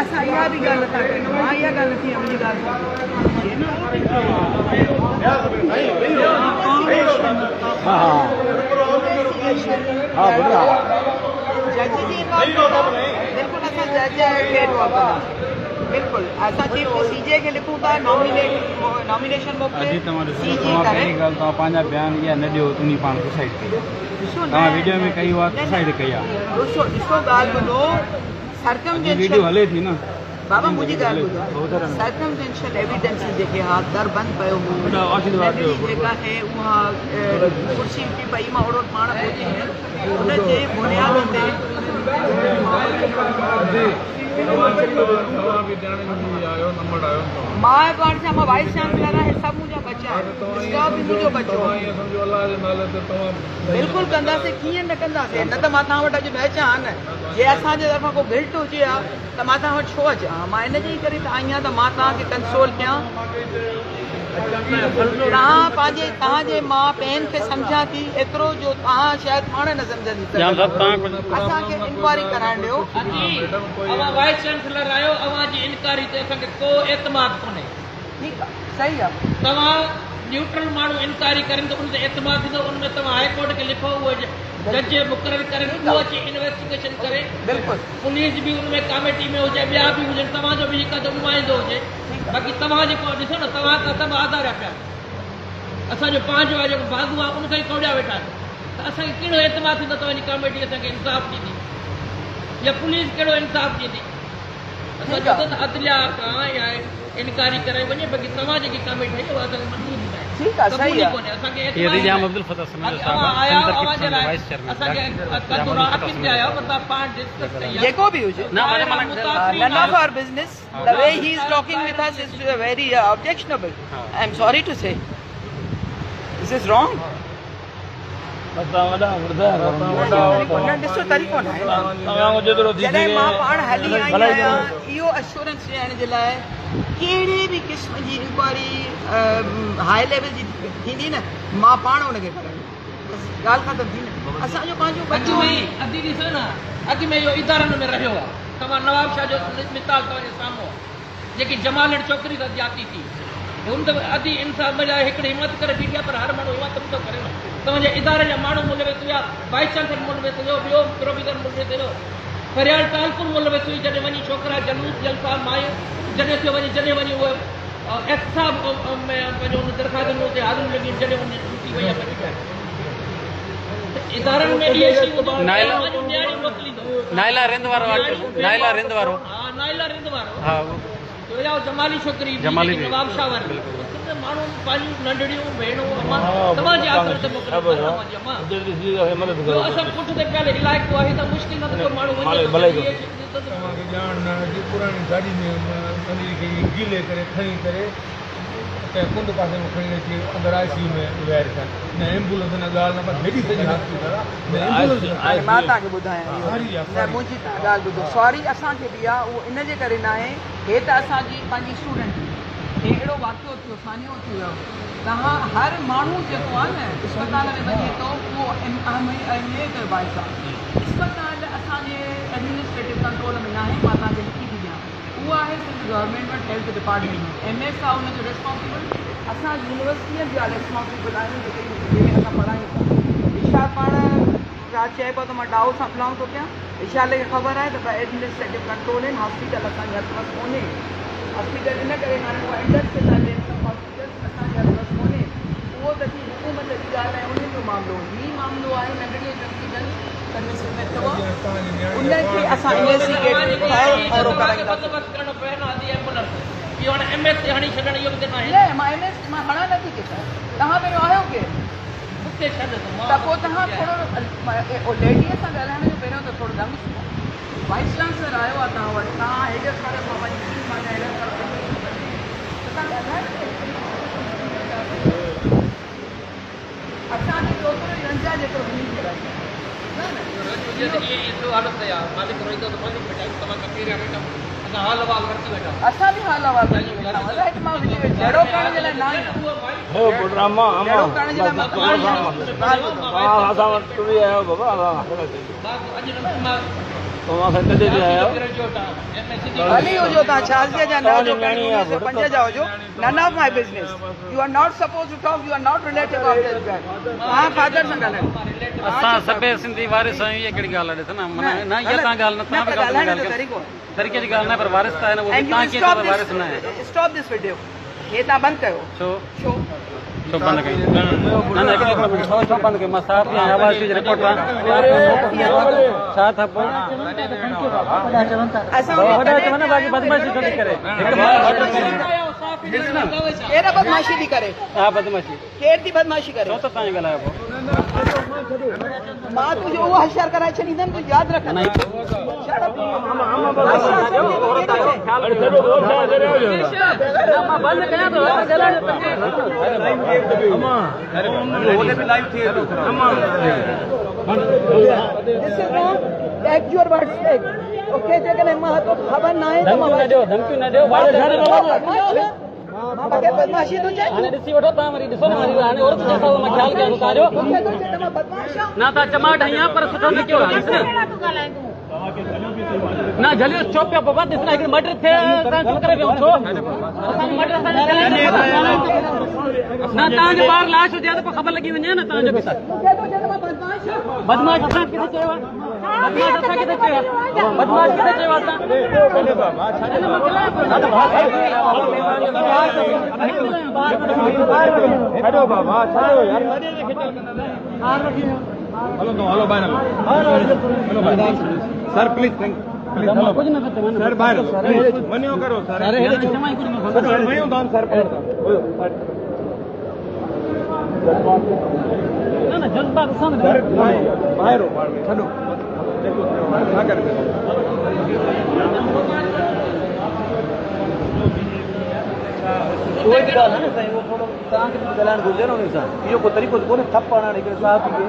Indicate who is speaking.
Speaker 1: असां इहा बि ॻाल्हि था कयूं मां इहा ॻाल्हि नथी मुंहिंजी ॻाल्हि जज जी बिल्कुलु असां जज बिल्कुलु असां चीफ सीजे खे लिखूं था नॉमिनेशन मोकिले
Speaker 2: पंहिंजा बयान इहा न ॾियो तुंहिंजी पाण सुसाइड कई तव्हां वीडियो में कई आहे सुसाइड कई आहे
Speaker 1: ॾिसो ॻाल्हि ॿुधो
Speaker 2: वीडियो हले थी न
Speaker 1: बाबा मुंहिंजी ॻाल्हि ॿुधो सर्कमटेंशियल एविडेंसिस जेके हा दर बंदि पियो हो जेका आहे उहा कुर्सी थी पई मां ओड़ो पाण पहुची हुनजे बुनियाद ते मां पाण सां मां वाइस चांसलर आहियां सभु मुंहिंजा बचा आहिनि स्टाफ बि मुंहिंजो बचो बिल्कुलु कंदासीं कीअं न कंदासीं न त मां तव्हां वटि अॼु न अचां हा न जे असांजे तरफ़ां को गिल्ट हुजे हा त मां तव्हां वटि छो अचां मां इनजे ई करे त आई आहियां त मां तव्हांखे कंसोल कयां तव्हांजे मां ॿियनि खे सम्झां थी एतिरो जो तव्हां शायदि पाण न सम्झंदी असांखे इंक्वायरी कराइण ॾियो
Speaker 3: वाइस चांसलर आहियो अव्हांजी इंक्वायरी ते असांखे को एतमाद कोन्हे
Speaker 1: ठीकु आहे सही आहे
Speaker 3: तव्हां न्यूट्रल माण्हू इंक्वायरी करें तो उन ते एतमाद थींदो उनमें तव्हां हाई कोर्ट खे लिखो उहो जज मुक़रर करे उहो अची इन्वेस्टिगेशन करे
Speaker 1: बिल्कुलु
Speaker 3: पुलिस बि उनमें कमेटी में हुजे ॿिया बि हुजनि तव्हांजो बि हिकु नुमाइंदो हुजे बाक़ी तव्हां जेको ॾिसो न तव्हां खां सभु आधार पिया असांजो पंहिंजो आहे जेको बागू आहे उनखां ई कौड़िया वेठा आहिनि त असांखे कहिड़ो एतमाद थींदो तव्हांजी कमेटी असांखे इंसाफ़ ॾींदी या पुलिस कहिड़ो इंसाफ़ ॾींदी असां चओ त अदलिया खां या इनकारी कराए वञे बाक़ी तव्हां जेकी कमेटी आहे उहा असांखे मंज़ूर न आहे
Speaker 1: ठीकु आहे सही आहे जेको बि हुजे none of our business the way he is talking with us is very objectionable I am sorry to say this is wrong ॾिसो तरीक़ो न जॾहिं मां पाण हली आई आहियां इहो एश्योरेंस ॾियण जे लाइ कहिड़े बि क़िस्म जी इंक्वायरी हाई लेवल जी थींदी न मां पाण हुनखे कराईंदी ॻाल्हि ख़तमु थी न असांजो पंहिंजो बचो
Speaker 3: अॼु ॾिसो न अॻु में इहो इदारनि में रहियो आहे तव्हां नवाब शाह जो मिसाल तव्हांजे साम्हूं जेकी जमालण छोकिरी सां ज्याती थी हुन त अधी इंसाफ़ लाइ हिकिड़ी हिमत करे बीठी आहे पर हर माण्हू हिमत नथो करे न तव्हांजे इदारे जा माण्हू मुलविस हुआ वाइस चांसलर मुलविस हुयो ॿियो प्रोफेसर मुलविस हुयो फरियाल तालपुर मुलविस हुई जॾहिं वञी छोकिरा जलूस जलसा मायूं जॾहिं वञी उहे एहसाब में पंहिंजो हुन दरख़्वास्तनि ते हाज़िर लॻी जॾहिं वञी छुटी वई आहे इदारनि में इहे शयूं
Speaker 2: नाइला रिंद वारो हा
Speaker 3: जमाली छोकिरी नवाब शाह वारी माण्हू पंहिंजूं नंढड़ियूं भेणूं तव्हांजे आसरे ते असां पुठ ते पियल इलाइक़ो आहे त मुश्किल न थो माण्हू
Speaker 4: पुराणी गाॾी में गीले करे खणी करे कुंड पासे में खणी अची अंदरि ICU में वेहारे छॾ न एम्बुलेंस न ॻाल्हि न पर हेॾी सॼी हॉस्पिटल आहे
Speaker 1: मां तव्हांखे ॿुधायां मुंहिंजी ॻाल्हि ॿुधो सॉरी असांखे बि आहे उहो इनजे करे न आहे हे त असांजी पंहिंजी स्टूडेंट अहिड़ो वाक़ियो थियो सानियो थी वियो तव्हां हर माण्हू जेको आहे न अस्पताल में वञे थो उहो कयो भाई साहब अस्पताल असांजे एडमिनिस्ट्रेटिव कंट्रोल में न आहे मां तव्हांखे लिखी थी ॾियां उहा आहे सिर्फ़ु गवर्नमेंट हेल्थ डिपार्टमेंट MS आहे हुनजो रिस्पॉन्सिबल असां यूनिवर्सिटीअ जा रिस्पॉन्सिबल आहियूं जंहिंमें असां पढ़ायूं था विशाल पाण छा चइबो आहे त मां डाउ सां बिलोंग थो कयां विशाल खे ख़बर आहे त एडमिनिस्ट्रेटिव कंट्रोल आहिनि हॉस्पिटल असांजे हथ में कोन्हे हॉस्पिटल इन करे हाणे उहा इंडस्ट्रियल आहिनि हॉस्पिटल असांजे हथ में कोन्हे उहो त थी हुकूमत जी ॻाल्हि आहे उन जो मामिलो हीउ मामिलो आहे नंढड़ी हॉस्पिटल उनखे असां इन्वेस्टिगेट मां हणा नथी केसां तव्हां पहिरियों आहियो केरु त पोइ तव्हां थोरो लेडीअ सां ॻाल्हाइण जो पहिरियों त थोरो ढंग सिखो वाइस चांसलर आयो आहे तव्हां वटि तव्हां हेॾे सारे मां वञी असांखे छोकिरो रंजा जेतिरो वञी कराईंदा
Speaker 3: हालत आहे मालिक रोईंदो त मालिक बेटा तव्हां कपीर असां हाल अहवाल वरिती वेठा
Speaker 1: असां बि हाल अहवाल वठी वेठा आहियूं। अलाए मां जहिड़ो करण जे लाइ न आहियां। जहिड़ो करण जे लाइ मां न आहियां। भली हुजो तव्हां 86 जा न हुजो 5 जा हुजो, none of my business. You are not supposed to talk. You are not relative of this guy. तव्हां फादर सां ॻाल्हायो।
Speaker 2: असां सभु सिंधी वारिस आहियूं, इहा कहिड़ी ॻाल्हि आहे? ॾिस न मन न इहा तव्हां ॻाल्हि न तव्हां बि
Speaker 1: ॻाल्हाइण जो
Speaker 2: ॻाल्हि
Speaker 1: तरीक़ो आहे।
Speaker 2: तरीक़े जी ॻाल्हि न आहे, पर वारिस त आहे न, उहो
Speaker 1: And you
Speaker 2: तव्हां कीअं
Speaker 1: stop
Speaker 2: चओ वारिस न आहे?
Speaker 1: this. Stop this video. हे तव्हां बंदि कयो।
Speaker 2: छो
Speaker 1: छो?
Speaker 2: छो बंदि कई? न न हिकिड़ो मिंट, छो बंदि कई? मां साफ़ थी आहियां, आवाज़ जी रिपोर्ट आहे। छा था पोइ
Speaker 1: असां
Speaker 2: वॾा चवनि बाक़ी बदमाशी थोरी करे।
Speaker 1: केरु बदमाशी थी करे?
Speaker 2: हा बदमाशी
Speaker 1: केरु थी बदमाशी करे?
Speaker 2: छो त तव्हां ॻाल्हायो पोइ?
Speaker 1: मां तुंहिंजो उहो होशियार कराए छॾींदमि, तूं यादि रख। जेकॾहिं मां ख़बर न आहे
Speaker 2: धमकियूं न ॾियो,
Speaker 1: बदमाशी थो चए।
Speaker 2: हाणे ॾिसी वठो तव्हां, वरी ॾिसो न, वरी हाणे औरत जे हिसाब सां मां ख़्यालु कयां थो तव्हांजो। न तव्हां चमाट हईं पर सुठो न कयो आहे। न जलियो छो पिया बाबा? ॾिस न हिकिड़ी मर्डर थिए, तव्हां चुप करे वियो छो? असांजो मर्डर न तव्हांजो ॿार लाश हुजे त पोइ ख़बर लॻी वञे न तव्हांजो बि। बदमाश असां किथे चयो आहे? बदमाश असां किथे चयो आहे? बदमाश किथे चयो आहे असां?
Speaker 4: छॾो बाबा, छॾो यार। हलो ॿाहिरि सर प्लीज
Speaker 2: कुझु न
Speaker 4: सर ॿाहिरि वञो करो सर वञो था सर
Speaker 2: न जज़्बात असां
Speaker 4: ॿाहिरि छॾो छा करे
Speaker 2: उहो ई ॻाल्हि आहे न साईं, उहो थोरो तव्हांखे ॻाल्हाइणु घुरिजे न उन सां। इहो को तरीक़ो कोन्हे थप हणणु हिकिड़े साहब खे।